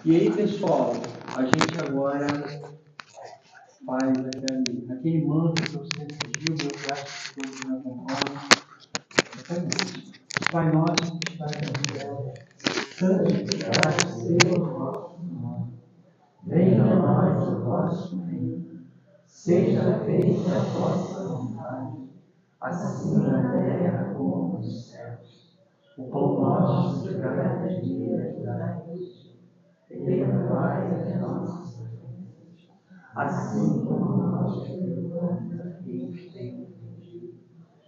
E aí, pessoal, a gente agora faz aquele manto que você pediu, eu acho que todos me acompanham. Pai nosso que está no céu, santificado seja o vosso nome. Venha a nós o vosso reino. Seja feita a vossa vontade, assim na terra como nos céus. O pão nosso de cada dia dai-nos. Perdoai as nossas ofensas, assim como nós perdoamos a quem nos tem ofendido.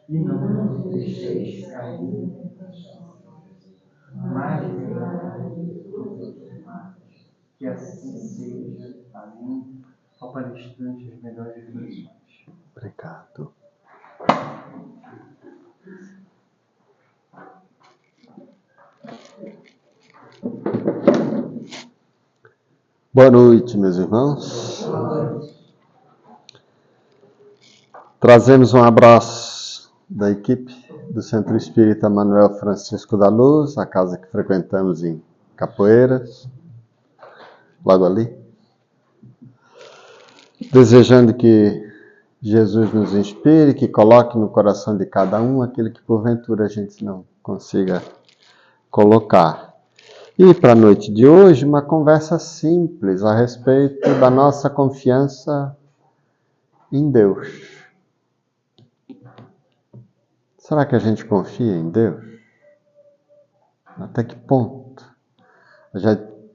E não nos deixeis cair em tentação, mas livrai-nos de todos os males. Que assim seja. Amém. Só para instante as melhores orações. Obrigado. Boa noite, meus irmãos. Trazemos um abraço da equipe do Centro Espírita Manuel Francisco da Luz, a casa que frequentamos em Capoeiras, logo ali. Desejando que Jesus nos inspire, que coloque no coração de cada um aquilo que porventura a gente não consiga colocar. E para a noite de hoje, uma conversa simples a respeito da nossa confiança em Deus. Será que a gente confia em Deus? Até que ponto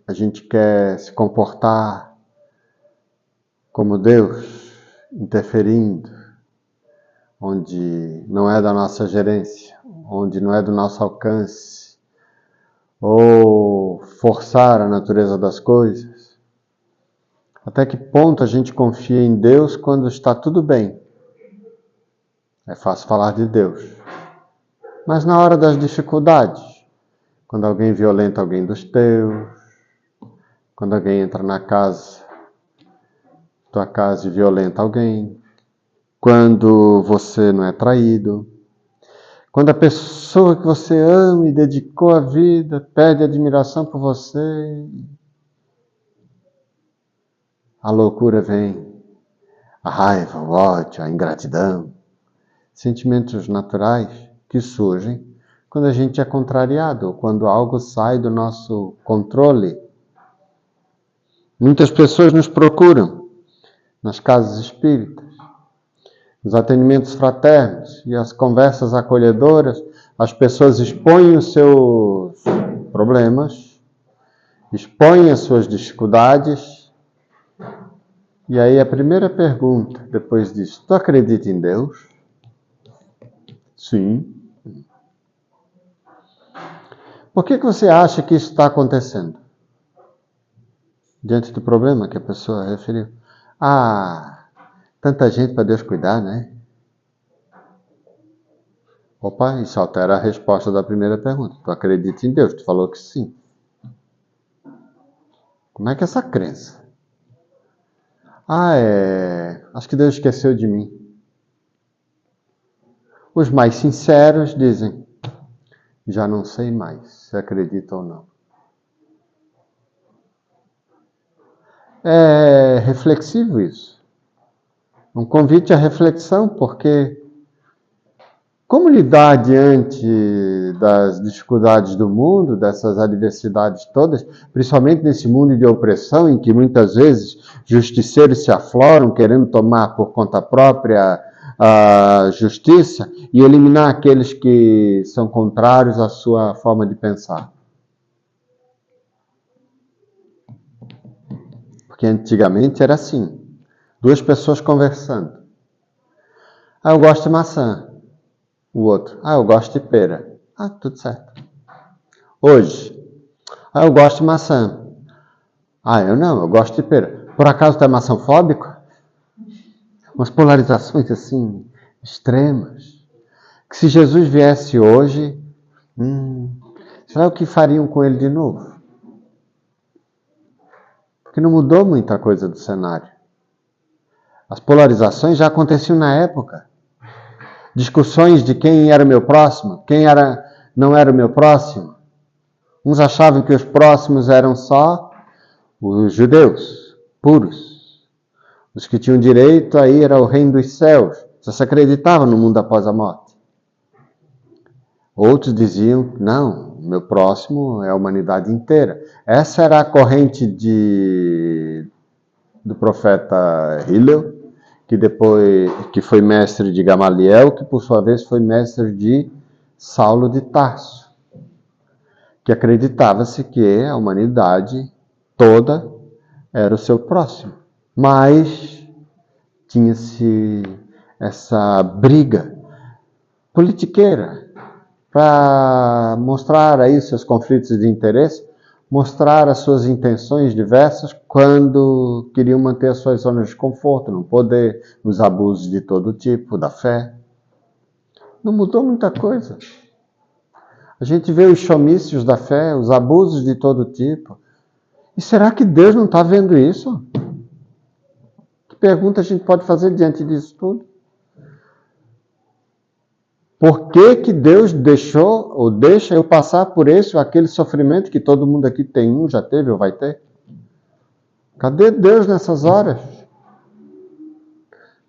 a gente quer se comportar como Deus, interferindo, onde não é da nossa gerência, onde não é do nosso alcance, ou forçar a natureza das coisas? Até que ponto a gente confia em Deus quando está tudo bem? É fácil falar de Deus. Mas na hora das dificuldades, quando alguém violenta alguém dos teus, quando alguém entra na tua casa e violenta alguém, quando você não é traído, quando a pessoa que você ama e dedicou a vida pede admiração por você, a loucura vem, a raiva, o ódio, a ingratidão, sentimentos naturais que surgem quando a gente é contrariado, ou quando algo sai do nosso controle. Muitas pessoas nos procuram nas casas espíritas, nos atendimentos fraternos e as conversas acolhedoras. As pessoas expõem os seus problemas, expõem as suas dificuldades. E aí a primeira pergunta depois disso: tu acredita em Deus? Sim. Por que você acha que isso está acontecendo? Diante do problema que a pessoa referiu. Tanta gente para Deus cuidar, né? Opa, isso altera a resposta da primeira pergunta. Tu acredita em Deus? Tu falou que sim. Como é que é essa crença? Acho que Deus esqueceu de mim. Os mais sinceros dizem: já não sei mais se acredita ou não. É reflexivo isso. Um convite à reflexão, porque como lidar diante das dificuldades do mundo, dessas adversidades todas, principalmente nesse mundo de opressão, em que muitas vezes justiceiros se afloram, querendo tomar por conta própria a justiça e eliminar aqueles que são contrários à sua forma de pensar. Porque antigamente era assim, duas pessoas conversando. Eu gosto de maçã. O outro, eu gosto de pera. Tudo certo. Hoje, eu gosto de maçã. Eu não, eu gosto de pera. Por acaso tu é maçãfóbico? Umas polarizações assim, extremas. Que se Jesus viesse hoje, será o que fariam com ele de novo? Porque não mudou muita coisa do cenário. As polarizações já aconteciam na época. Discussões de quem era o meu próximo, não era o meu próximo. Uns achavam que os próximos eram só os judeus puros, os que tinham direito a ir ao reino dos céus, só se acreditavam no mundo após a morte. Outros diziam, não, meu próximo é a humanidade inteira. Essa era a corrente do profeta Hillel, que foi mestre de Gamaliel, que por sua vez foi mestre de Saulo de Tarso, que acreditava-se que a humanidade toda era o seu próximo. Mas tinha-se essa briga politiqueira para mostrar aí seus conflitos de interesse, mostrar as suas intenções diversas quando queriam manter as suas zonas de conforto, no poder, nos abusos de todo tipo, da fé. Não mudou muita coisa. A gente vê os showmícios da fé, os abusos de todo tipo. E será que Deus não está vendo isso? Que pergunta a gente pode fazer diante disso tudo? Por que Deus deixou ou deixa eu passar por esse ou aquele sofrimento que todo mundo aqui tem já teve ou vai ter? Cadê Deus nessas horas?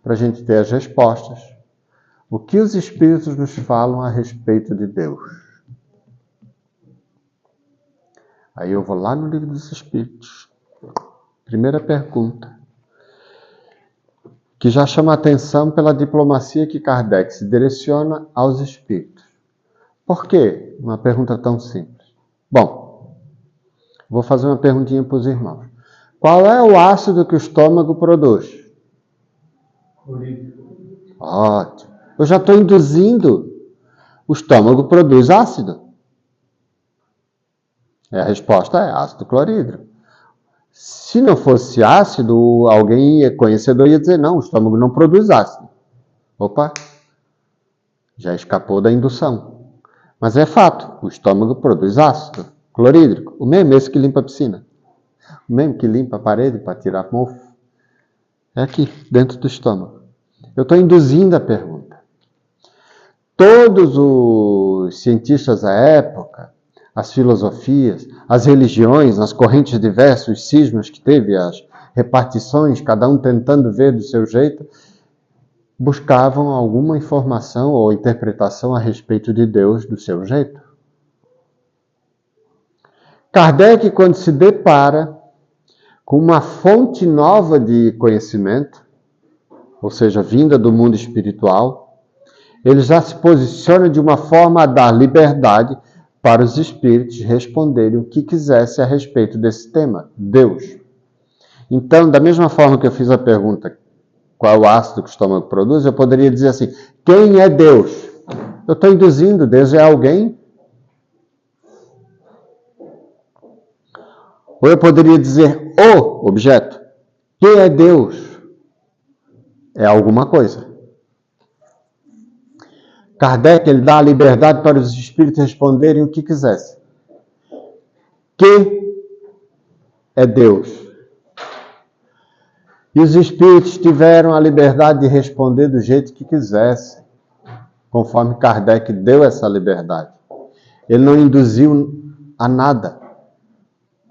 Para a gente ter as respostas. O que os Espíritos nos falam a respeito de Deus? Aí eu vou lá no Livro dos Espíritos. Primeira pergunta, que já chama a atenção pela diplomacia que Kardec se direciona aos espíritos. Por que uma pergunta tão simples? Bom, vou fazer uma perguntinha para os irmãos. Qual é o ácido que o estômago produz? Clorídrico. Ótimo. Eu já estou induzindo. O estômago produz ácido. A resposta é ácido clorídrico. Se não fosse ácido, alguém conhecedor ia dizer, não, o estômago não produz ácido. Opa, já escapou da indução. Mas é fato, o estômago produz ácido clorídrico. O mesmo esse que limpa a piscina. O mesmo que limpa a parede para tirar mofo. É aqui, dentro do estômago. Eu estou induzindo a pergunta. Todos os cientistas da época, as filosofias, as religiões, as correntes diversas, os cismas que teve, as repartições, cada um tentando ver do seu jeito, buscavam alguma informação ou interpretação a respeito de Deus do seu jeito. Kardec, quando se depara com uma fonte nova de conhecimento, ou seja, vinda do mundo espiritual, ele já se posiciona de uma forma a dar liberdade para os espíritos responderem o que quisessem a respeito desse tema, Deus. Então, da mesma forma que eu fiz a pergunta, qual é o ácido que o estômago produz, eu poderia dizer assim, quem é Deus? Eu estou induzindo, Deus é alguém? Ou eu poderia dizer, o objeto, quem é Deus? É alguma coisa. Kardec, ele dá a liberdade para os espíritos responderem o que quisessem. Que é Deus? E os espíritos tiveram a liberdade de responder do jeito que quisessem, conforme Kardec deu essa liberdade. Ele não induziu a nada.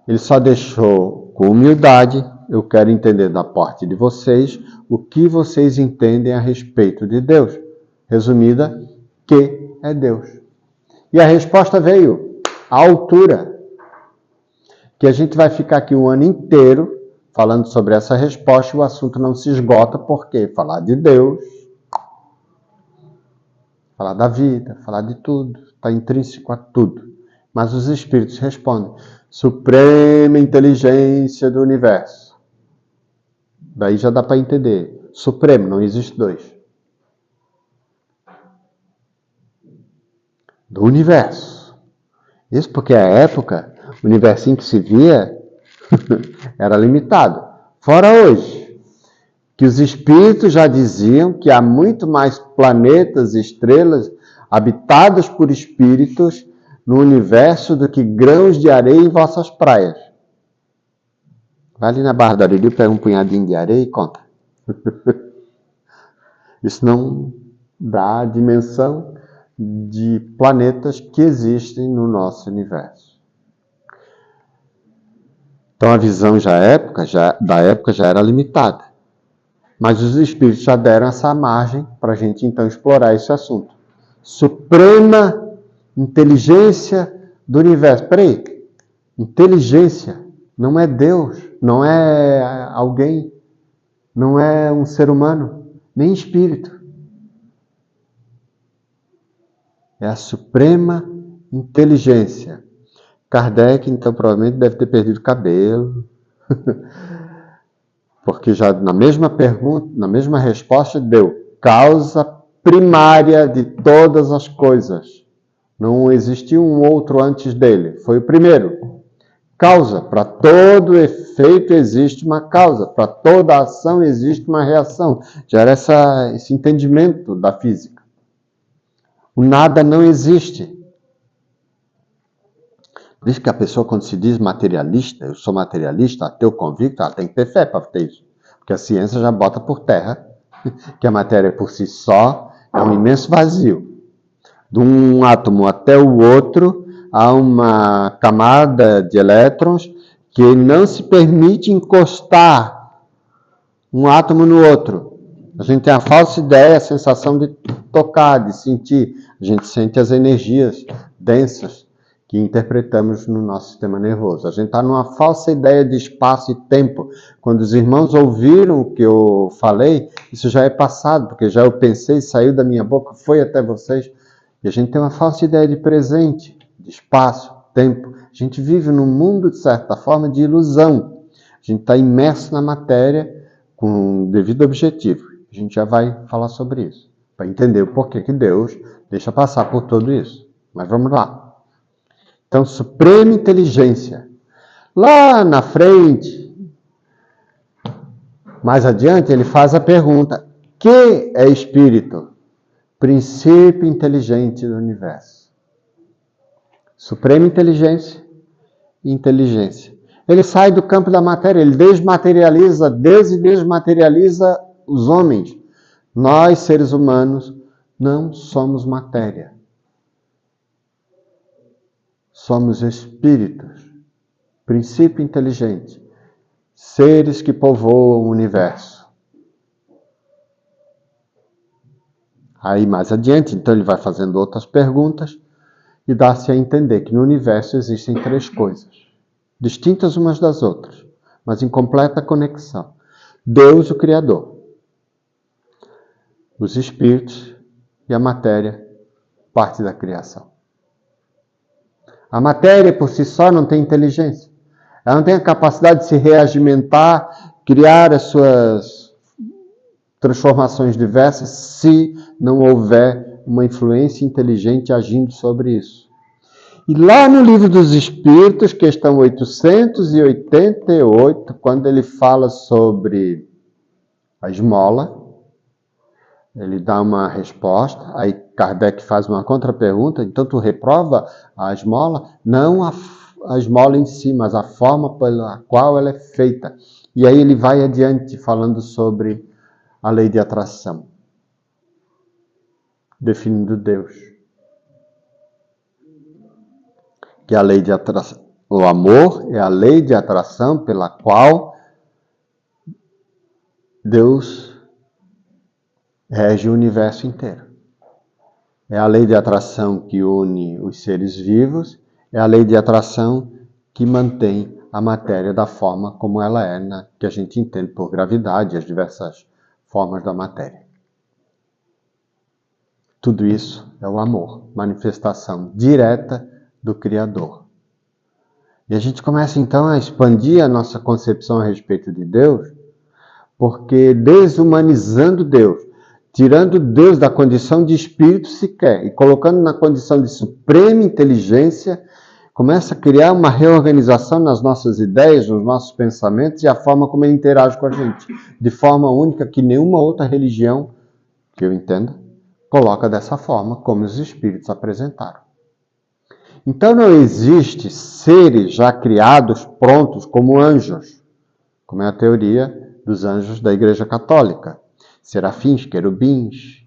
Ele só deixou com humildade, eu quero entender da parte de vocês, o que vocês entendem a respeito de Deus. Resumida, que é Deus. E a resposta veio, à altura. Que a gente vai ficar aqui um ano inteiro falando sobre essa resposta e o assunto não se esgota, porque falar de Deus, falar da vida, falar de tudo, está intrínseco a tudo. Mas os espíritos respondem, suprema inteligência do universo. Daí já dá para entender, supremo, não existe dois. Do universo. Isso porque a época, o universinho que se via era limitado. Fora hoje, que os espíritos já diziam que há muito mais planetas e estrelas habitados por espíritos no universo do que grãos de areia em vossas praias. Vai ali na Barra do Ariri, pega um punhadinho de areia e conta. Isso não dá a dimensão de planetas que existem no nosso universo. Então a visão da época já era limitada. Mas os espíritos já deram essa margem para a gente então explorar esse assunto. Suprema inteligência do universo. Peraí, inteligência não é Deus, não é alguém, não é um ser humano, nem espírito. É a suprema inteligência. Kardec, então, provavelmente deve ter perdido o cabelo. Porque já na mesma pergunta, na mesma resposta, deu causa primária de todas as coisas. Não existiu um outro antes dele. Foi o primeiro. Causa. Para todo efeito existe uma causa. Para toda ação existe uma reação. Já era esse entendimento da física. O nada não existe. Diz que a pessoa, quando se diz materialista, eu sou materialista, ateu convicto, ela tem que ter fé para ter isso. Porque a ciência já bota por terra que a matéria por si só é um imenso vazio. De um átomo até o outro, há uma camada de elétrons que não se permite encostar um átomo no outro. A gente tem a falsa ideia, a sensação de tocar, de sentir. A gente sente as energias densas que interpretamos no nosso sistema nervoso. A gente está numa falsa ideia de espaço e tempo. Quando os irmãos ouviram o que eu falei, isso já é passado, porque já eu pensei, saiu da minha boca, foi até vocês. E a gente tem uma falsa ideia de presente, de espaço, tempo. A gente vive num mundo, de certa forma, de ilusão. A gente está imerso na matéria com um devido objetivo. A gente já vai falar sobre isso, para entender o porquê que Deus deixa passar por tudo isso. Mas vamos lá. Então, suprema inteligência. Lá na frente, mais adiante, ele faz a pergunta: que é espírito? Princípio inteligente do universo. Suprema inteligência e inteligência. Ele sai do campo da matéria, ele desmaterializa Deus e desmaterializa os homens. Nós, seres humanos, não somos matéria. Somos espíritos, princípio inteligente, seres que povoam o universo. Aí mais adiante, então ele vai fazendo outras perguntas e dá-se a entender que no universo existem três coisas, distintas umas das outras, mas em completa conexão. Deus, o Criador, os espíritos e a matéria, parte da criação. A matéria por si só não tem inteligência. Ela não tem a capacidade de se reagimentar, criar as suas transformações diversas, se não houver uma influência inteligente agindo sobre isso. E lá no Livro dos Espíritos, questão 888, quando ele fala sobre a esmola, ele dá uma resposta, aí Kardec faz uma contrapergunta, então tu reprova a esmola? Não a esmola em si, mas a forma pela qual ela é feita. E aí ele vai adiante falando sobre a lei de atração, definindo Deus. Que a lei de atração, o amor é a lei de atração pela qual Deus rege o universo inteiro. É a lei de atração que une os seres vivos, é a lei de atração que mantém a matéria da forma como ela é, que a gente entende por gravidade, as diversas formas da matéria. Tudo isso é o amor, manifestação direta do Criador. E a gente começa então a expandir a nossa concepção a respeito de Deus, porque desumanizando Deus, tirando Deus da condição de espírito sequer e colocando na condição de suprema inteligência, começa a criar uma reorganização nas nossas ideias, nos nossos pensamentos e a forma como ele interage com a gente, de forma única que nenhuma outra religião, que eu entenda, coloca dessa forma como os espíritos apresentaram. Então não existe seres já criados prontos como anjos, como é a teoria dos anjos da Igreja Católica. Serafins, querubins,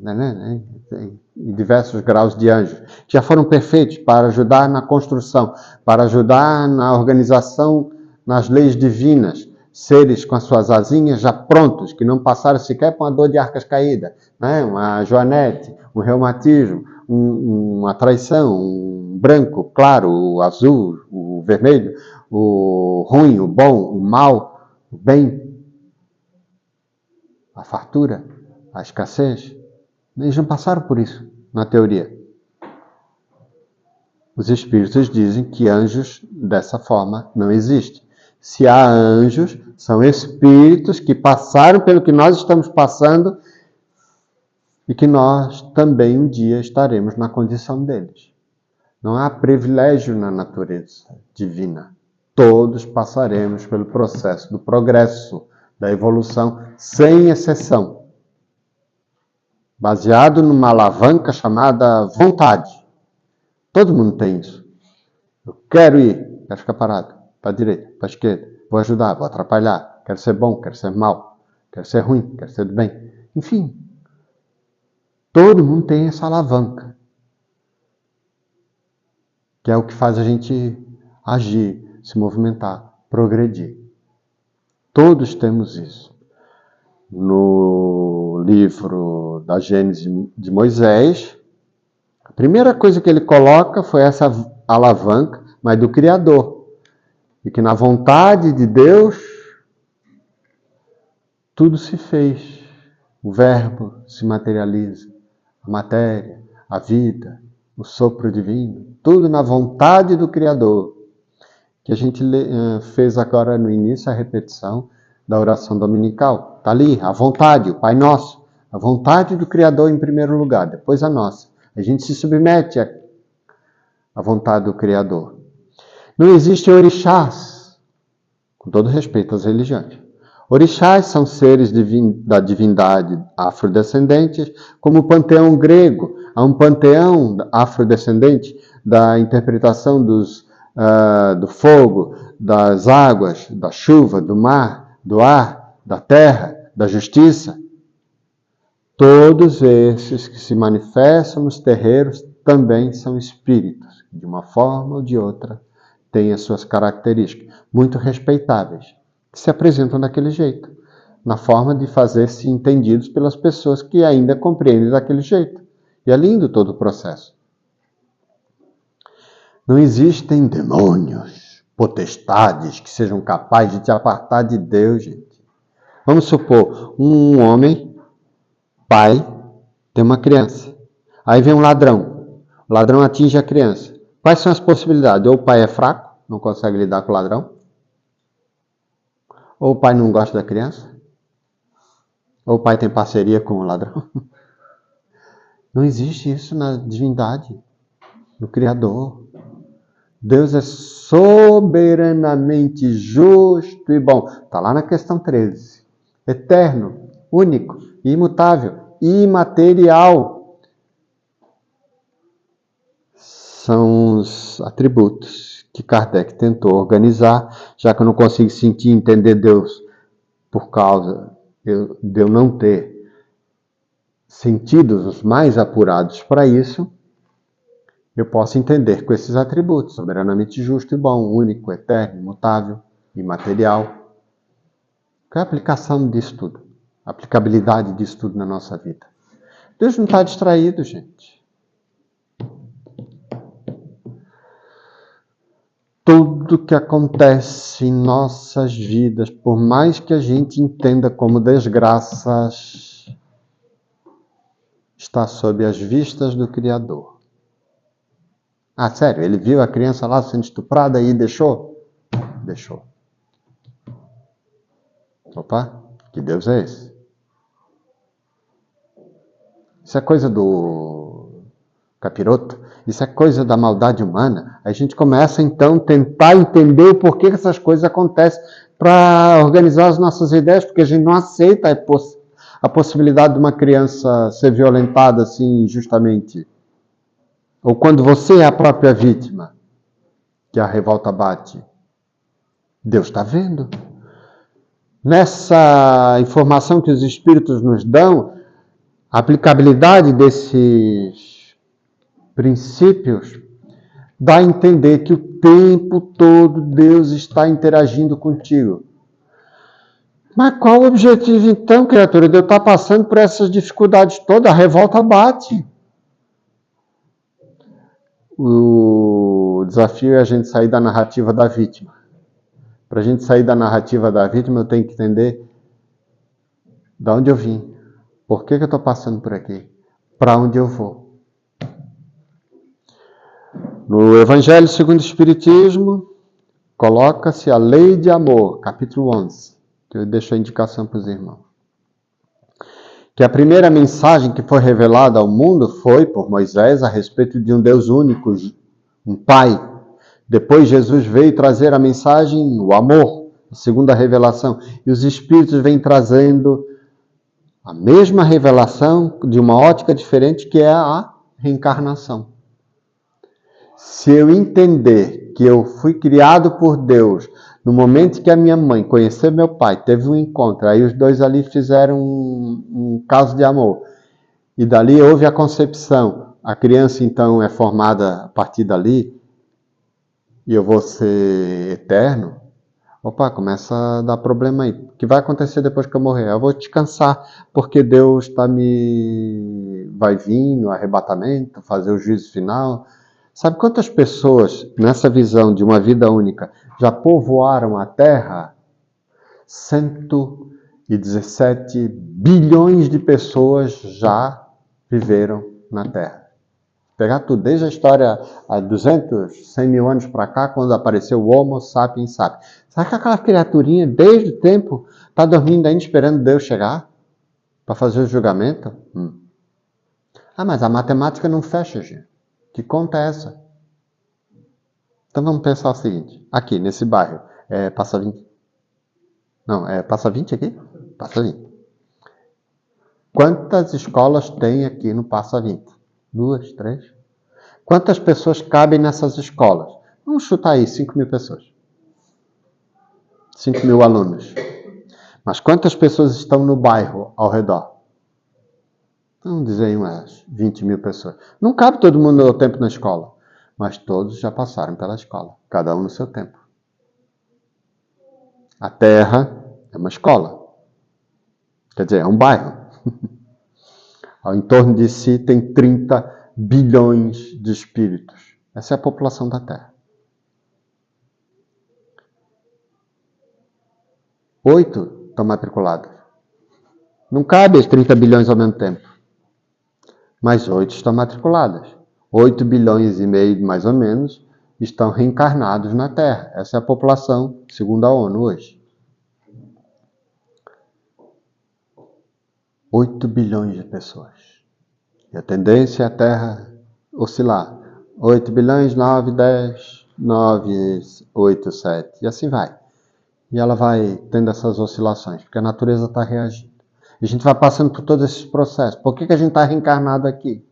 em diversos graus de anjos, que já foram perfeitos para ajudar na construção, para ajudar na organização, nas leis divinas, seres com as suas asinhas já prontos, que não passaram sequer por uma dor de arcas caída, né? Uma joanete, um reumatismo, uma traição, um branco, claro, o azul, o vermelho, o ruim, o bom, o mal, o bem, a fartura, a escassez. Eles não passaram por isso na teoria. Os espíritos dizem que anjos dessa forma não existem. Se há anjos, são espíritos que passaram pelo que nós estamos passando e que nós também um dia estaremos na condição deles. Não há privilégio na natureza divina. Todos passaremos pelo processo do progresso, da evolução, sem exceção. Baseado numa alavanca chamada vontade. Todo mundo tem isso. Eu quero ir, quero ficar parado. Para a direita, para a esquerda, vou ajudar, vou atrapalhar, quero ser bom, quero ser mal, quero ser ruim, quero ser do bem. Enfim, todo mundo tem essa alavanca, que é o que faz a gente agir, se movimentar, progredir. Todos temos isso. No livro da Gênesis de Moisés, a primeira coisa que ele coloca foi essa alavanca, mas do Criador. E que na vontade de Deus, tudo se fez. O verbo se materializa. A matéria, a vida, o sopro divino. Tudo na vontade do Criador. Que a gente fez agora no início a repetição da oração dominical. Está ali, a vontade, o Pai Nosso. A vontade do Criador em primeiro lugar, depois a nossa. A gente se submete à vontade do Criador. Não existem orixás, com todo respeito às religiões. Orixás são seres da divindade afrodescendentes, como o panteão grego. Há um panteão afrodescendente da interpretação do fogo, das águas, da chuva, do mar, do ar, da terra, da justiça. Todos esses que se manifestam nos terreiros também são espíritos, de uma forma ou de outra, têm as suas características, muito respeitáveis, que se apresentam daquele jeito, na forma de fazer-se entendidos pelas pessoas que ainda compreendem daquele jeito. E é lindo todo o processo. Não existem demônios, potestades que sejam capazes de te apartar de Deus, gente. Vamos supor, um homem, pai, tem uma criança. Aí vem um ladrão. O ladrão atinge a criança. Quais são as possibilidades? Ou o pai é fraco, não consegue lidar com o ladrão. Ou o pai não gosta da criança. Ou o pai tem parceria com o ladrão. Não existe isso na divindade, no Criador. Deus é soberanamente justo e bom. Está lá na questão 13. Eterno, único, imutável, imaterial. São os atributos que Kardec tentou organizar, já que eu não consigo sentir e entender Deus por causa de eu não ter sentidos os mais apurados para isso, eu posso entender com esses atributos, soberanamente justo e bom, único, eterno, imutável, imaterial. Qual é a aplicação disso tudo? A aplicabilidade disso tudo na nossa vida? Deus não está distraído, gente. Tudo que acontece em nossas vidas, por mais que a gente entenda como desgraças, está sob as vistas do Criador. Ah, sério? Ele viu a criança lá sendo estuprada e deixou? Deixou. Opa, que Deus é esse? Isso é coisa do capiroto? Isso é coisa da maldade humana? A gente começa, então, a tentar entender o porquê que essas coisas acontecem para organizar as nossas ideias, porque a gente não aceita a possibilidade de uma criança ser violentada assim injustamente. Ou quando você é a própria vítima, que a revolta bate. Deus está vendo. Nessa informação que os espíritos nos dão, A aplicabilidade desses princípios dá a entender que o tempo todo Deus está interagindo contigo. Mas qual o objetivo então, criatura, de eu estar passando por essas dificuldades todas? A revolta bate. O desafio é a gente sair da narrativa da vítima. Para a gente sair da narrativa da vítima, eu tenho que entender de onde eu vim, por que eu estou passando por aqui, para onde eu vou. No Evangelho segundo o Espiritismo, coloca-se a lei de amor, capítulo 11, que eu deixo a indicação para os irmãos. Que a primeira mensagem que foi revelada ao mundo foi por Moisés a respeito de um Deus único, um Pai. Depois Jesus veio trazer a mensagem, o amor, a segunda revelação. E os Espíritos vêm trazendo a mesma revelação de uma ótica diferente, que é a reencarnação. Se eu entender que eu fui criado por Deus, no momento que a minha mãe conheceu meu pai, teve um encontro, aí os dois ali fizeram um caso de amor, e dali houve a concepção, a criança então é formada a partir dali, e eu vou ser eterno, opa, começa a dar problema aí. O que vai acontecer depois que eu morrer? Eu vou descansar, porque Deus vai vir no arrebatamento, fazer o juízo final. Sabe quantas pessoas, nessa visão de uma vida única, já povoaram a Terra? 117 bilhões de pessoas já viveram na Terra. Pegar tudo, desde a história há 200, 100 mil anos para cá, quando apareceu o Homo sapiens sapiens. Sabe que aquela criaturinha, desde o tempo, está dormindo ainda esperando Deus chegar para fazer o julgamento? Ah, mas a matemática não fecha, gente. Que conta é essa? Então vamos pensar o seguinte. Aqui, nesse bairro, passa 20? Não, passa 20 aqui? Passa 20. Quantas escolas tem aqui no Passa 20? 2, 3? Quantas pessoas cabem nessas escolas? Vamos chutar aí, 5 mil pessoas. 5 mil alunos. Mas quantas pessoas estão no bairro ao redor? Vamos dizer aí umas 20 mil pessoas. Não cabe todo mundo ao tempo na escola, mas todos já passaram pela escola, cada um no seu tempo. A Terra é uma escola. Quer dizer, é um bairro. Ao entorno de si tem 30 bilhões de espíritos. Essa é a população da Terra. 8 estão matriculadas. Não cabe os 30 bilhões ao mesmo tempo. Mas 8 estão matriculadas. 8 bilhões e meio, mais ou menos, estão reencarnados na Terra. Essa é a população, segundo a ONU, hoje. 8 bilhões de pessoas. E a tendência é a Terra oscilar. 8 bilhões, 9, 10, 9, 8, 7. E assim vai. E ela vai tendo essas oscilações, porque a natureza está reagindo. E a gente vai passando por todos esses processos. Por que a gente está reencarnado aqui?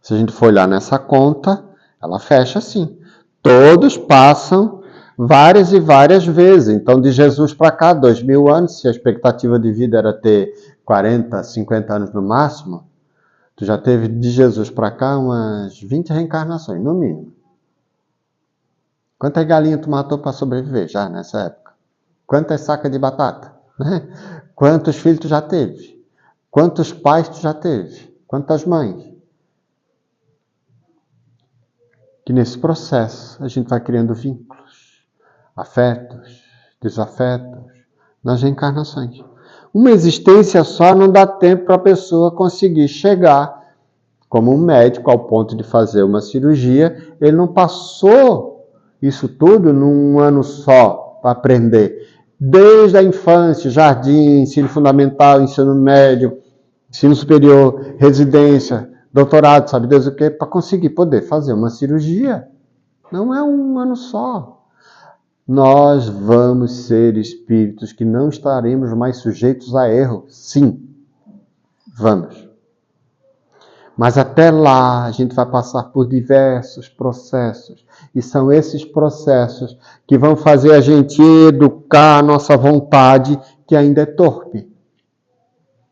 Se a gente for olhar nessa conta, ela fecha assim. Todos passam várias e várias vezes. Então, de Jesus para cá, 2000 anos, se a expectativa de vida era ter 40, 50 anos no máximo, tu já teve de Jesus para cá umas 20 reencarnações, no mínimo. Quantas galinhas tu matou para sobreviver já nessa época? Quantas sacas de batata? Né? Quantos filhos tu já teve? Quantos pais tu já teve? Quantas mães? Que nesse processo a gente vai criando vínculos, afetos, desafetos, nas reencarnações. Uma existência só não dá tempo para a pessoa conseguir chegar como um médico ao ponto de fazer uma cirurgia. Ele não passou isso tudo num ano só para aprender. Desde a infância, jardim, ensino fundamental, ensino médio, ensino superior, residência, doutorado, sabe Deus o quê, para conseguir poder fazer uma cirurgia. Não é um ano só. Nós vamos ser espíritos que não estaremos mais sujeitos a erro. Sim, vamos. Mas até lá a gente vai passar por diversos processos. E são esses processos que vão fazer a gente educar a nossa vontade, que ainda é torpe.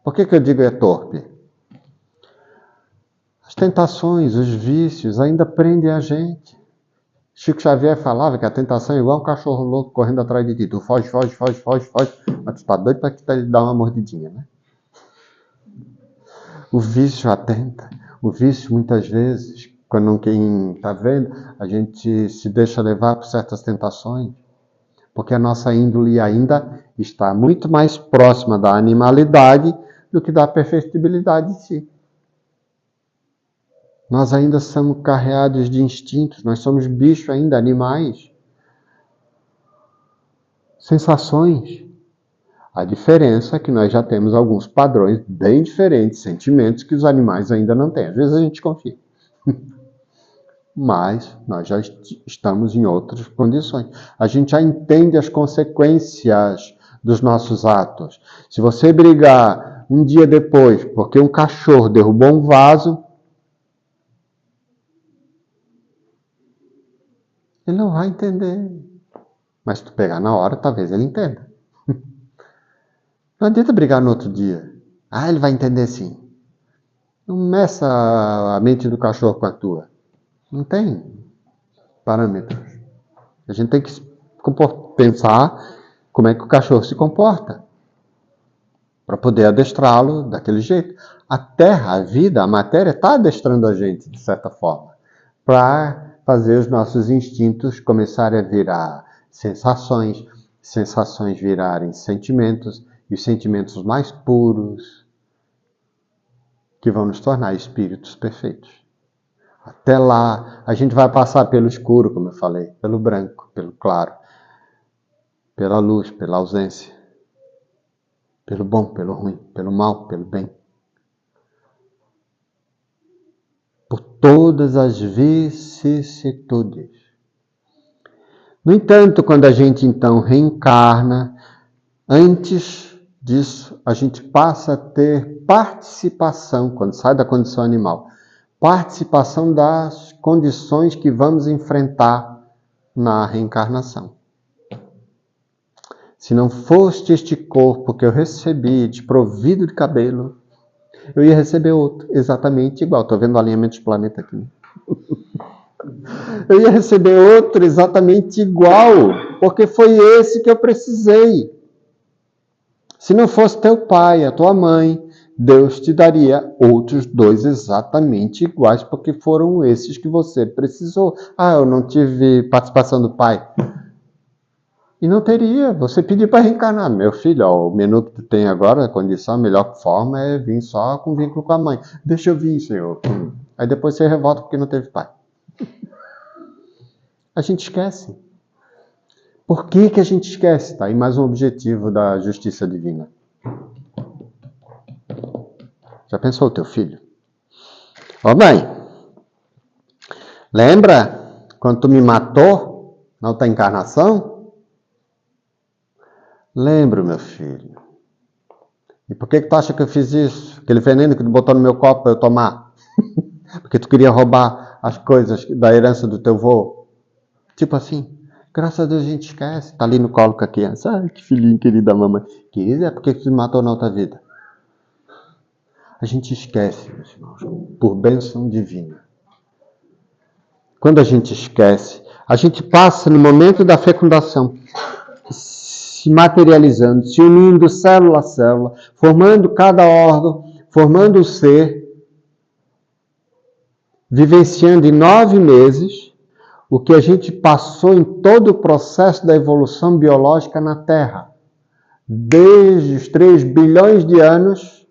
Por que eu digo é torpe? As tentações, os vícios ainda prendem a gente. Chico Xavier falava que a tentação é igual um cachorro louco correndo atrás de ti. Tu foge, mas tu tá doido para que ele dá uma mordidinha, né? O vício atenta. O vício, muitas vezes, quando quem está vendo, a gente se deixa levar por certas tentações, porque a nossa índole ainda está muito mais próxima da animalidade do que da perfectibilidade em si. Nós ainda somos carreados de instintos, nós somos bichos ainda, animais. Sensações. A diferença é que nós já temos alguns padrões bem diferentes, sentimentos que os animais ainda não têm. Às vezes a gente confia. Mas nós já estamos em outras condições. A gente já entende as consequências dos nossos atos. Se você brigar um dia depois porque um cachorro derrubou um vaso, ele não vai entender. Mas se tu pegar na hora, talvez ele entenda. Não adianta brigar no outro dia. Ele vai entender sim. Não meça a mente do cachorro com a tua. Não tem parâmetros. A gente tem que pensar como é que o cachorro se comporta para poder adestrá-lo daquele jeito. A terra, a vida, a matéria está adestrando a gente, de certa forma, para fazer os nossos instintos começarem a virar sensações, sensações virarem sentimentos, e os sentimentos mais puros que vão nos tornar espíritos perfeitos. Até lá, a gente vai passar pelo escuro, como eu falei, pelo branco, pelo claro, pela luz, pela ausência, pelo bom, pelo ruim, pelo mal, pelo bem. Por todas as vicissitudes. No entanto, quando a gente então reencarna, antes disso, a gente passa a ter participação, quando sai da condição animal, participação das condições que vamos enfrentar na reencarnação. Se não fosse este corpo que eu recebi, desprovido de cabelo, eu ia receber outro, exatamente igual. Estou vendo o alinhamento dos planetas aqui. Eu ia receber outro exatamente igual, porque foi esse que eu precisei. Se não fosse teu pai, a tua mãe, Deus te daria outros dois exatamente iguais, porque foram esses que você precisou. Eu não tive participação do pai. E não teria. Você pediu para reencarnar. Meu filho, o menu que tu tem agora, a condição, a melhor forma é vir só com vínculo com a mãe. Deixa eu vir, Senhor. Aí depois você revolta porque não teve pai. A gente esquece. Por que a gente esquece? Tá aí mais um objetivo da justiça divina. Já pensou o teu filho? Mãe, lembra quando tu me matou na outra encarnação? Lembro, meu filho. E por que tu acha que eu fiz isso? Aquele veneno que tu botou no meu copo para eu tomar? Porque tu queria roubar as coisas da herança do teu vô? Tipo assim. Graças a Deus a gente esquece. Tá ali no colo com a criança. Que filhinho querido da mamãe. Querida, é porque tu me matou na outra vida. A gente esquece, meus irmãos, por bênção divina. Quando a gente esquece, a gente passa no momento da fecundação, se materializando, se unindo célula a célula, formando cada órgão, formando o ser, vivenciando em 9 meses o que a gente passou em todo o processo da evolução biológica na Terra. Desde os 3 bilhões de anos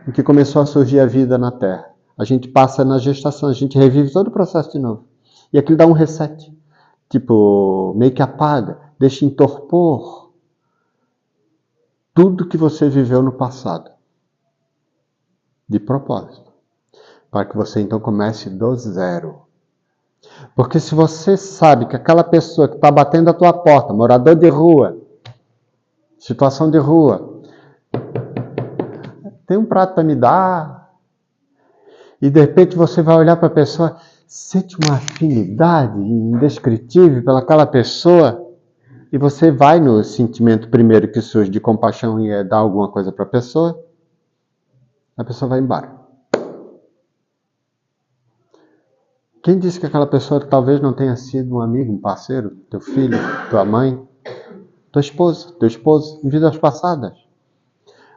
em que começou a surgir a vida na Terra. A gente passa na gestação, a gente revive todo o processo de novo. E aquilo dá um reset. Tipo, meio que apaga, deixa entorpor tudo que você viveu no passado. De propósito. Para que você então comece do zero. Porque se você sabe que aquela pessoa que está batendo a tua porta, morador de rua, situação de rua, tem um prato para me dar, e de repente você vai olhar para a pessoa, sente uma afinidade indescritível pelaquela pessoa, e você vai no sentimento primeiro que surge de compaixão e é dar alguma coisa para a pessoa vai embora. Quem disse que aquela pessoa talvez não tenha sido um amigo, um parceiro, teu filho, tua mãe, tua esposa, teu esposo, em vidas passadas?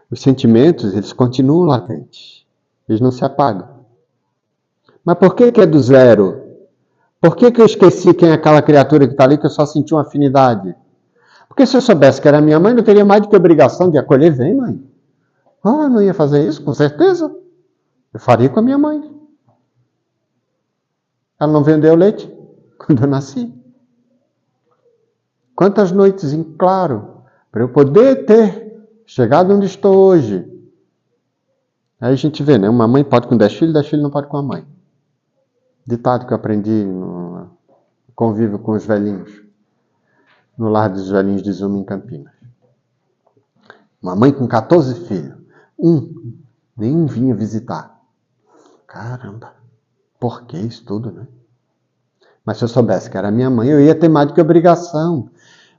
Os sentimentos, eles continuam latentes. Eles não se apagam. Mas por que é do zero? Por que eu esqueci quem é aquela criatura que está ali que eu só senti uma afinidade? Porque se eu soubesse que era minha mãe, não teria mais do que obrigação de acolher. Vem, mãe. Eu não ia fazer isso, com certeza. Eu faria com a minha mãe. Ela não vendeu leite quando eu nasci. Quantas noites em claro para eu poder ter chegado onde estou hoje. Aí a gente vê, né? Uma mãe pode com 10 filhos não pode com a mãe. Ditado que eu aprendi no convívio com os velhinhos, no lar dos velhinhos de Zuma, em Campinas. Uma mãe com 14 filhos. Nenhum vinha visitar. Caramba, por que isso tudo, né? Mas se eu soubesse que era minha mãe, eu ia ter mais do que obrigação.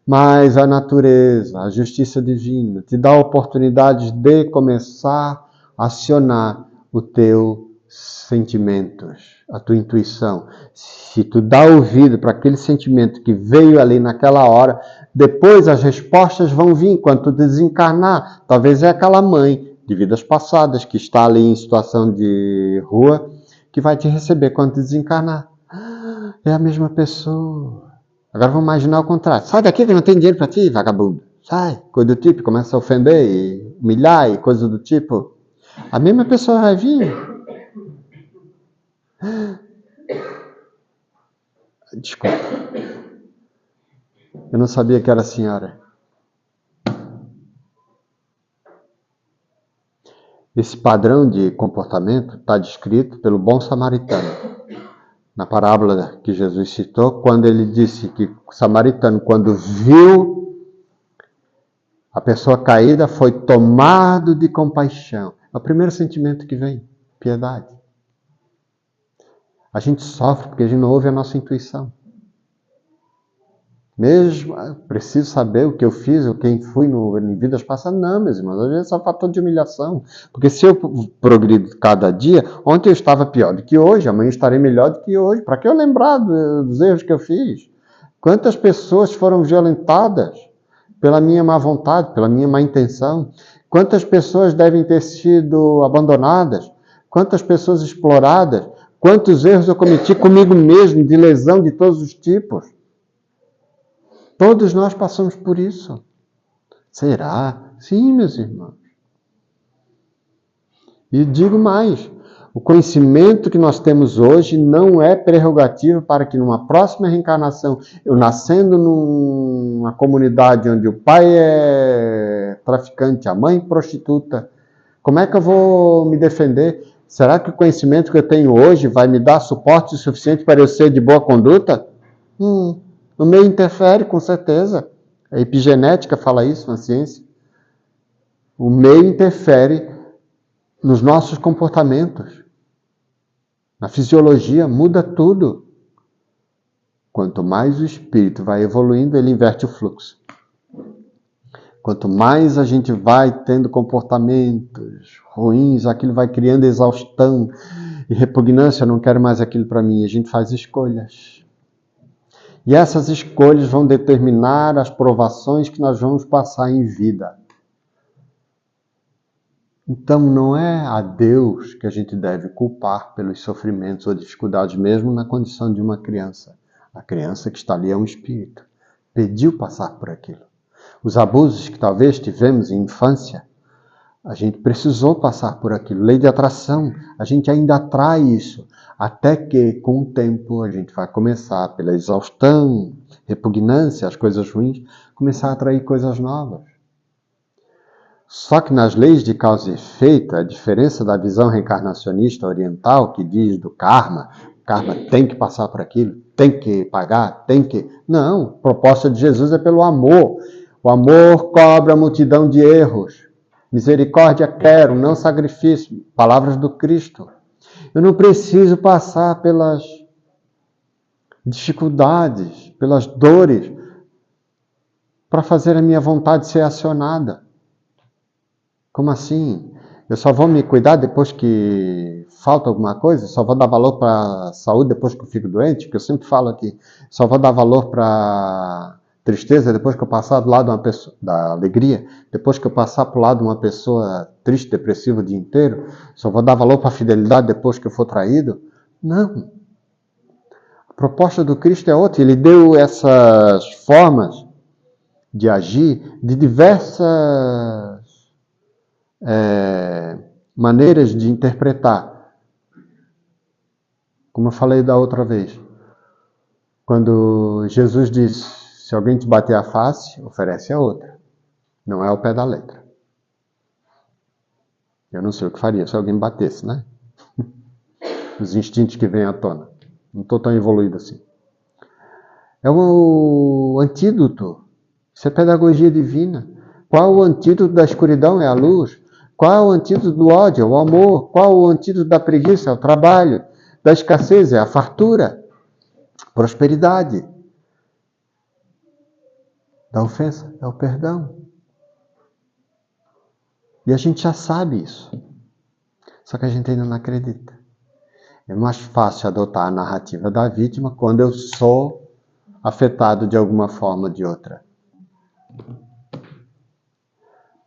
Mas a natureza, a justiça divina, te dá oportunidades de começar a acionar os teus sentimentos, a tua intuição. Se tu dá ouvido para aquele sentimento que veio ali naquela hora, depois as respostas vão vir quando tu desencarnar. Talvez é aquela mãe de vidas passadas que está ali em situação de rua que vai te receber quando desencarnar. É a mesma pessoa. Agora vamos imaginar o contrário. Sai daqui que não tem dinheiro para ti, vagabundo. Sai, coisa do tipo, começa a ofender e humilhar e coisa do tipo. A mesma pessoa vai vir. Desculpa. Eu não sabia que era a senhora. Esse padrão de comportamento está descrito pelo bom samaritano. Na parábola que Jesus citou, quando ele disse que o samaritano, quando viu a pessoa caída, foi tomado de compaixão. É o primeiro sentimento que vem, piedade. A gente sofre porque a gente não ouve a nossa intuição. Mesmo, preciso saber o que eu fiz, quem fui em vidas passadas. Não, meus irmãos, às vezes é só fator de humilhação. Porque se eu progrido cada dia, ontem eu estava pior do que hoje, amanhã estarei melhor do que hoje. Para que eu lembrar dos erros que eu fiz? Quantas pessoas foram violentadas pela minha má vontade, pela minha má intenção? Quantas pessoas devem ter sido abandonadas? Quantas pessoas exploradas? Quantos erros eu cometi comigo mesmo, de lesão de todos os tipos? Todos nós passamos por isso. Será? Sim, meus irmãos. E digo mais, o conhecimento que nós temos hoje não é prerrogativa para que numa próxima reencarnação, eu nascendo numa comunidade onde o pai é traficante, a mãe prostituta, como é que eu vou me defender? Será que o conhecimento que eu tenho hoje vai me dar suporte suficiente para eu ser de boa conduta? No meio interfere, com certeza. A epigenética fala isso na ciência. O meio interfere nos nossos comportamentos. Na fisiologia, muda tudo. Quanto mais o espírito vai evoluindo, ele inverte o fluxo. Quanto mais a gente vai tendo comportamentos ruins, aquilo vai criando exaustão e repugnância. Eu não quero mais aquilo para mim. A gente faz escolhas. E essas escolhas vão determinar as provações que nós vamos passar em vida. Então não é a Deus que a gente deve culpar pelos sofrimentos ou dificuldades, mesmo na condição de uma criança. A criança que está ali é um espírito. Pediu passar por aquilo. Os abusos que talvez tivemos em infância, a gente precisou passar por aquilo. Lei de atração, a gente ainda atrai isso. Até que, com o tempo, a gente vai começar, pela exaustão, repugnância, as coisas ruins, começar a atrair coisas novas. Só que nas leis de causa e efeito, a diferença da visão reencarnacionista oriental, que diz do karma, o karma tem que passar por aquilo, tem que pagar, tem que... Não, a proposta de Jesus é pelo amor. O amor cobre a multidão de erros. Misericórdia quero, não sacrifício. Palavras do Cristo. Eu não preciso passar pelas dificuldades, pelas dores, para fazer a minha vontade ser acionada. Como assim? Eu só vou me cuidar depois que falta alguma coisa? Só vou dar valor para a saúde depois que eu fico doente? Que eu sempre falo aqui. Só vou dar valor para tristeza depois que eu passar do lado de uma pessoa, da alegria, depois que eu passar para o lado de uma pessoa triste, depressiva o dia inteiro? Só vou dar valor para a fidelidade depois que eu for traído? Não. A proposta do Cristo é outra. Ele deu essas formas de agir de diversas maneiras de interpretar. Como eu falei da outra vez, quando Jesus disse, se alguém te bater a face, oferece a outra. Não é ao pé da letra. Eu não sei o que faria se alguém me batesse, né? Os instintos que vêm à tona. Não estou tão evoluído assim. É o antídoto. Isso é pedagogia divina. Qual o antídoto da escuridão? É a luz. Qual é o antídoto do ódio? É o amor. Qual o antídoto da preguiça? É o trabalho. Da escassez? É a fartura. Prosperidade. Da ofensa? É o perdão. E a gente já sabe isso. Só que a gente ainda não acredita. É mais fácil adotar a narrativa da vítima quando eu sou afetado de alguma forma ou de outra.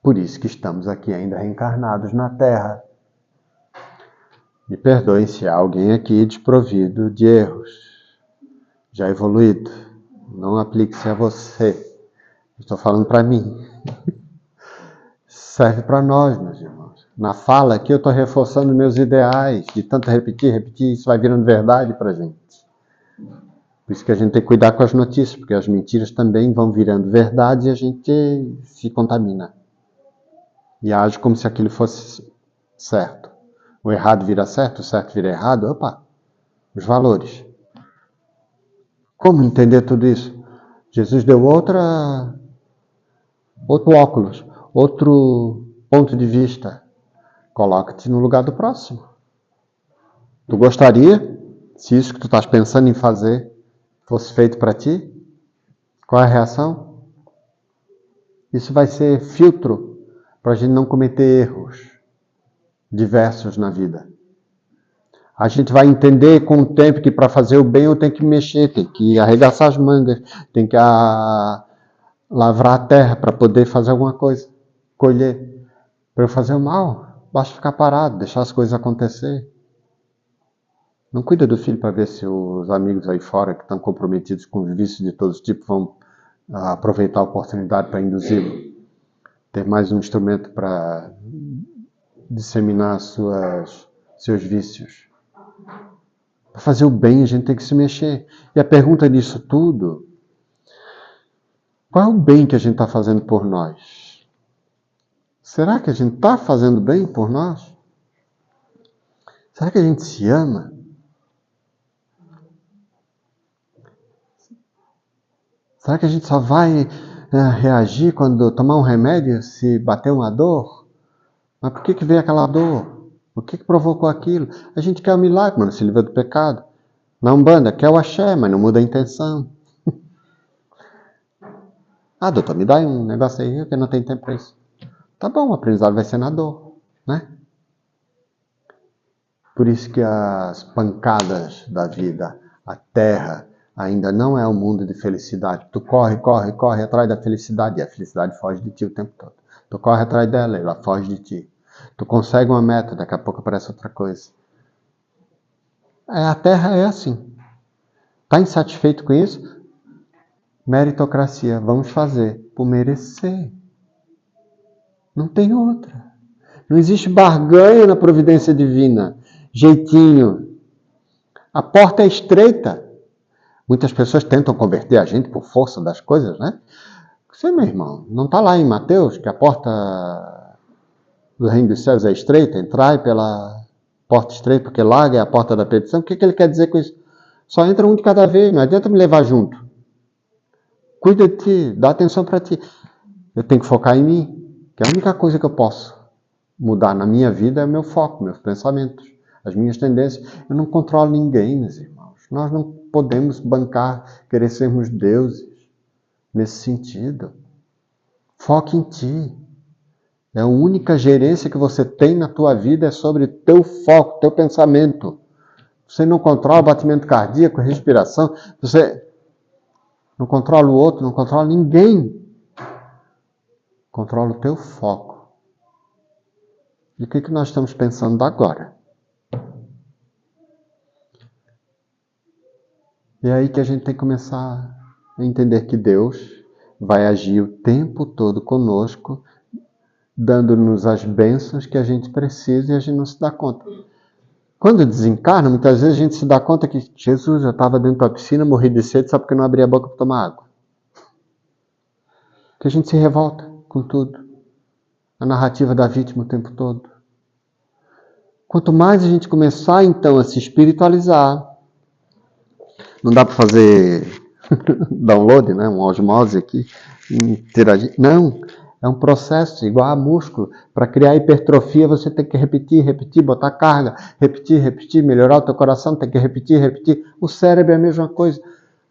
Por isso que estamos aqui ainda reencarnados na Terra. Me perdoem se há alguém aqui desprovido de erros, já evoluído. Não aplique-se a você. Estou falando para mim. Serve para nós, meus irmãos. Na fala aqui eu estou reforçando meus ideais. De tanto repetir, isso vai virando verdade para a gente. Por isso que a gente tem que cuidar com as notícias, porque as mentiras também vão virando verdade e a gente se contamina. E age como se aquilo fosse certo. O errado vira certo, o certo vira errado. Opa! Os valores. Como entender tudo isso? Jesus deu outro óculos, outro ponto de vista. Coloca-te no lugar do próximo. Tu gostaria, se isso que tu estás pensando em fazer fosse feito para ti? Qual é a reação? Isso vai ser filtro para a gente não cometer erros diversos na vida. A gente vai entender com o tempo que para fazer o bem eu tenho que mexer, tenho que arregaçar as mangas, tenho que lavrar a terra para poder fazer alguma coisa, colher. Para eu fazer o mal, basta ficar parado, deixar as coisas acontecer. Não cuida do filho para ver se os amigos aí fora que estão comprometidos com vícios de todos os tipos vão aproveitar a oportunidade para induzi-lo. Ter mais um instrumento para disseminar seus vícios. Para fazer o bem a gente tem que se mexer. E a pergunta disso tudo, qual é o bem que a gente está fazendo por nós? Será que a gente está fazendo bem por nós? Será que a gente se ama? Será que a gente só vai reagir quando tomar um remédio se bater uma dor? Mas por que veio aquela dor? O que provocou aquilo? A gente quer o milagre, mas não se livra do pecado. Na Umbanda quer o axé, mas não muda a intenção. Doutor, me dá um negócio aí que não tem tempo para isso. Tá bom, o aprendizado vai ser na dor, né? Por isso que as pancadas da vida, a terra, ainda não é um mundo de felicidade. Tu corre atrás da felicidade e a felicidade foge de ti o tempo todo. Tu corre atrás dela e ela foge de ti. Tu consegue uma meta, daqui a pouco aparece outra coisa. A terra é assim. Tá insatisfeito com isso? Meritocracia, vamos fazer por merecer. Não tem outra. Não existe barganha na providência divina. Jeitinho. A porta é estreita. Muitas pessoas tentam converter a gente por força das coisas, né? Você, meu irmão, não está lá em Mateus que a porta do reino dos céus é estreita? Entrai pela porta estreita, porque larga é a porta da perdição. O que ele quer dizer com isso? Só entra um de cada vez, não adianta me levar junto. Cuida de ti, dá atenção para ti. Eu tenho que focar em mim, que é a única coisa que eu posso mudar na minha vida é o meu foco, meus pensamentos, as minhas tendências. Eu não controlo ninguém, meus irmãos. Nós não podemos bancar, querer sermos deuses nesse sentido. Foque em ti. É a única gerência que você tem na tua vida é sobre teu foco, teu pensamento. Você não controla o batimento cardíaco, a respiração, você não controla o outro, não controla ninguém. Controla o teu foco. E o que nós estamos pensando agora? E é aí que a gente tem que começar a entender que Deus vai agir o tempo todo conosco, dando-nos as bênçãos que a gente precisa e a gente não se dá conta. Quando desencarna, muitas vezes a gente se dá conta que Jesus, eu estava dentro da piscina, morri de sede, só porque não abri a boca para tomar água. Que a gente se revolta com tudo. A narrativa da vítima o tempo todo. Quanto mais a gente começar, então, a se espiritualizar, não dá para fazer download, né? Um osmose aqui, interagir. Não, é um processo igual a músculo. Para criar hipertrofia, você tem que repetir, botar carga, repetir, melhorar o teu coração, tem que repetir. O cérebro é a mesma coisa.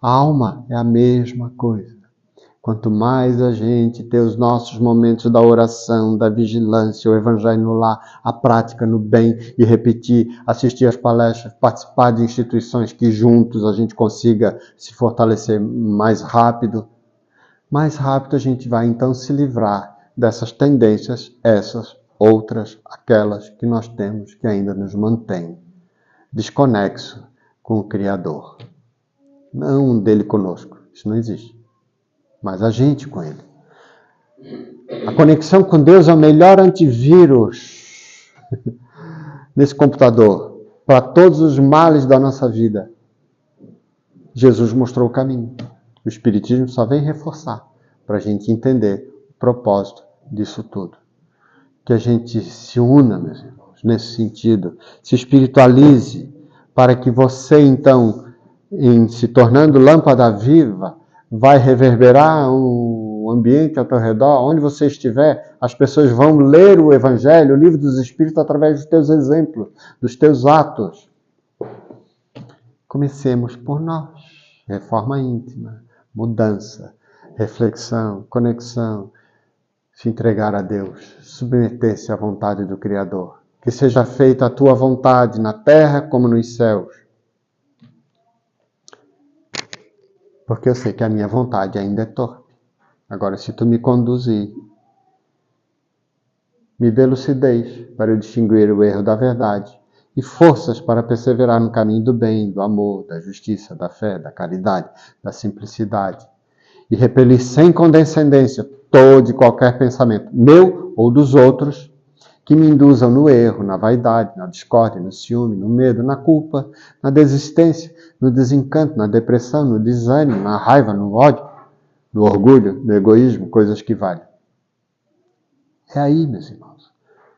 A alma é a mesma coisa. Quanto mais a gente ter os nossos momentos da oração, da vigilância, o evangelho no lar, a prática no bem e repetir, assistir às palestras, participar de instituições que juntos a gente consiga se fortalecer mais rápido a gente vai então se livrar dessas tendências, essas, outras, aquelas que nós temos que ainda nos mantêm desconexo com o Criador. Não dele conosco, isso não existe. Mas a gente com ele. A conexão com Deus é o melhor antivírus nesse computador para todos os males da nossa vida. Jesus mostrou o caminho. O Espiritismo só vem reforçar para a gente entender o propósito disso tudo. Que a gente se una, meus irmãos, nesse sentido. Se espiritualize para que você, então, em se tornando lâmpada viva, vai reverberar o ambiente ao teu redor, onde você estiver, as pessoas vão ler o Evangelho, o Livro dos Espíritos, através dos teus exemplos, dos teus atos. Comecemos por nós. Reforma íntima, mudança, reflexão, conexão, se entregar a Deus, submeter-se à vontade do Criador. Que seja feita a tua vontade na terra como nos céus. Porque eu sei que a minha vontade ainda é torpe. Agora, se tu me conduzir, me dê lucidez para eu distinguir o erro da verdade e forças para perseverar no caminho do bem, do amor, da justiça, da fé, da caridade, da simplicidade. E repelir sem condescendência todo e qualquer pensamento, meu ou dos outros, que me induzam no erro, na vaidade, na discórdia, no ciúme, no medo, na culpa, na desistência, no desencanto, na depressão, no desânimo, na raiva, no ódio, no orgulho, no egoísmo, coisas que valem. É aí, meus irmãos.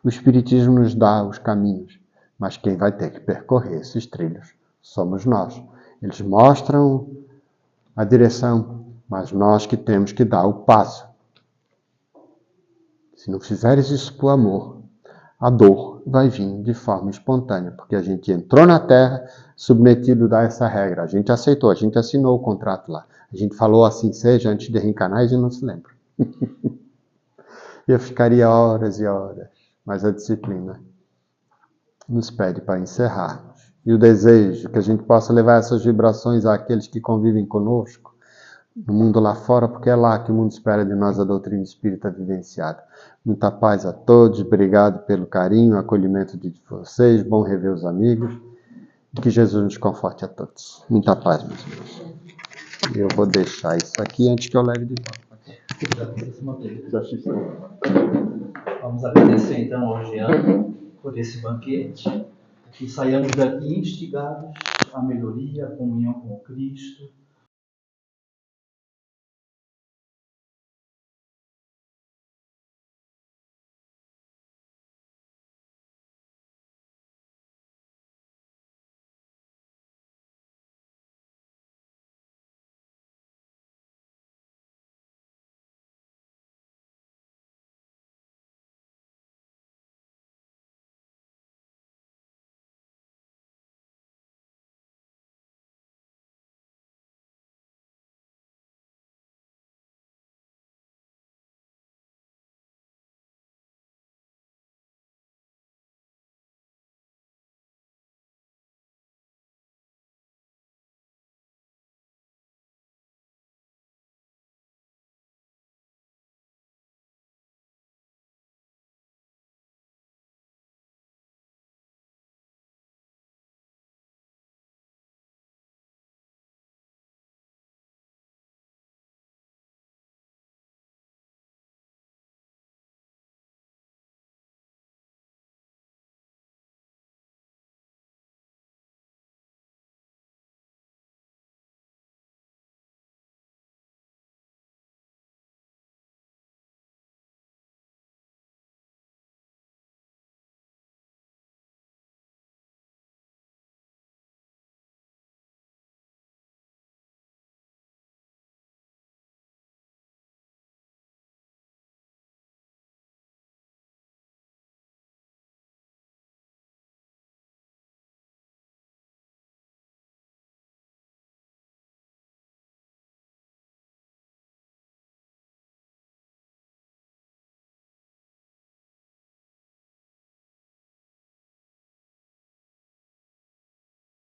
O Espiritismo nos dá os caminhos, mas quem vai ter que percorrer esses trilhos somos nós. Eles mostram a direção, mas nós que temos que dar o passo. Se não fizeres isso por amor, a dor vai vir de forma espontânea, porque a gente entrou na Terra submetido a essa regra. A gente aceitou, a gente assinou o contrato lá. A gente falou assim seja antes de reencarnar e a gente não se lembra. Eu ficaria horas e horas, mas a disciplina nos pede para encerrarmos. E o desejo que a gente possa levar essas vibrações àqueles que convivem conosco, no mundo lá fora, porque é lá que o mundo espera de nós a doutrina espírita vivenciada. Muita paz a todos, obrigado pelo carinho, acolhimento de vocês, bom rever os amigos, e que Jesus nos conforte a todos. Muita paz, meus irmãos. Eu vou deixar isso aqui antes que eu leve de volta. Vamos agradecer então ao Jean por esse banquete, que saiamos daqui instigados à melhoria, à comunhão com Cristo,